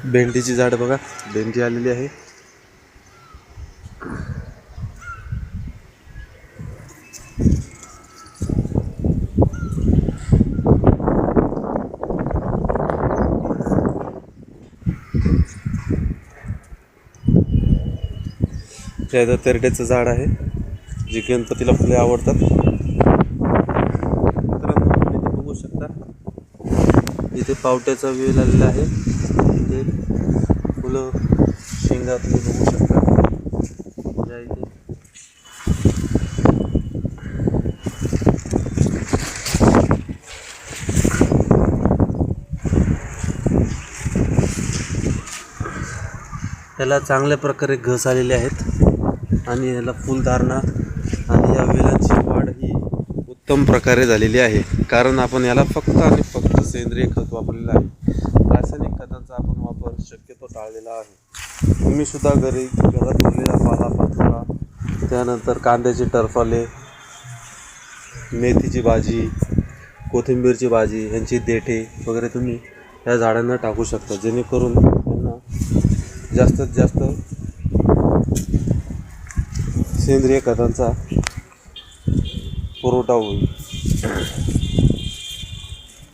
भेंडीची झाड बघा, भेंडी आलेली आहे. हे तेरड्याचं झाड आहे, जे गणपतीला फुले आवडतात. मित्रांनो, इथे बघू शकता, इथे पावट्याचा वेल आलेला आहे. इथे फुलं शेंगा तुम्ही बघू शकता. या इथे याला चांगल्या प्रकारे घस आलेले आहेत आणि याला फुलधारणा आणि या वेलांची वाढ ही उत्तम प्रकारे झालेली आहे. कारण आपण याला फक्त आणि फक्त सेंद्रिय खत वापरलेलं आहे. रासायनिक खतांचा आपण वापर शक्यतो टाळलेला आहे. तुम्ही सुद्धा घरात उरलेला पालापाचोळा, त्यानंतर कांद्याचे टरफाले, मेथीची भाजी, कोथिंबीरची भाजी, यांची देठे वगैरे तुम्ही या झाडांना टाकू शकता, जेणेकरून त्यांना जास्तीत जास्त सेंद्रिय खतांचा पुरवठा होईल.